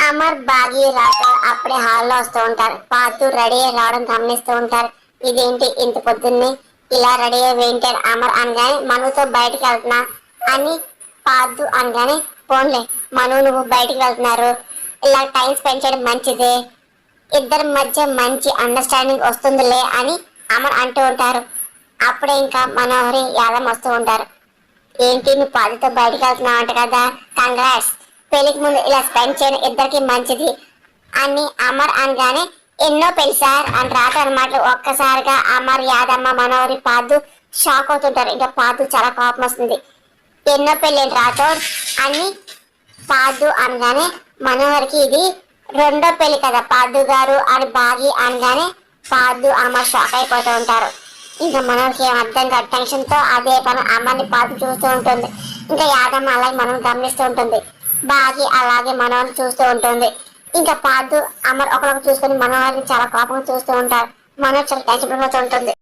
అమర్ బాగి రాతో అప్పుడే హాల్లో వస్తూ ఉంటారు. పాతు రెడీ అయ్యి రావడం గమనిస్తూ ఉంటారు. ఇదేంటి ఇంత పొద్దున్నే ఇలా రెడీ అయ్యి వేంటాడు అమర్ అనగానే మనుతో బయటికి వెళ్తున్నా అని పాతు అనగానే పోన్లే మను నువ్వు బయటికి వెళ్తున్నారు, ఇలా టైం స్పెండ్ చేయడం మంచిదే, ఇద్దరి మధ్య మంచి అండర్స్టాండింగ్ వస్తుందిలే అని అమర్ అంటూ ఉంటారు. అప్పుడే ఇంకా మనోహరి యాదం వస్తూ ఉంటారు. ఏంటి నువ్వు పాదితో బయటికి వెళ్తున్నావు అంట కదా, కంగ్రాట్స్, పెళ్లికి ముందు ఇలా స్పెండ్ చేయడం ఇద్దరికి మంచిది అని అమర్ అనగానే ఎన్నో పెళ్లి సార్ అని రాత అనమాట. ఒక్కసారిగా అమర్ యాదమ్మ మనోహరి పాదు షాక్ అవుతుంటారు. ఇంకా పాదు చాలా కోపం వస్తుంది. ఎన్నో పెళ్లి రాథోడ్ అని పాదు అనగానే మనోహరికి ఇది రెండో పెళ్లి కదా పాదు గారు అని బాగి అనగానే పాదు అమర్ షాక్ అయిపోతూ ఉంటారు. ఇంకా మనోహరికి ఏం అర్థం కాదు, టెన్షన్ తో అదే పని అమ్మని పాదు చూస్తూ ఉంటుంది. ఇంకా యాదమ్మ అలాగే మనం గమనిస్తూ ఉంటుంది. బాగి అలాగే మనోహర్ చూస్తూ ఉంటుంది. ఇంకా పాదు అమర్ ఒకరికి చూసుకొని మనోహర్ని చాలా కోపంగా చూస్తూ ఉంటారు. మనోహర్ చాలా టెన్షన్ పడిపోతూ ఉంటుంది.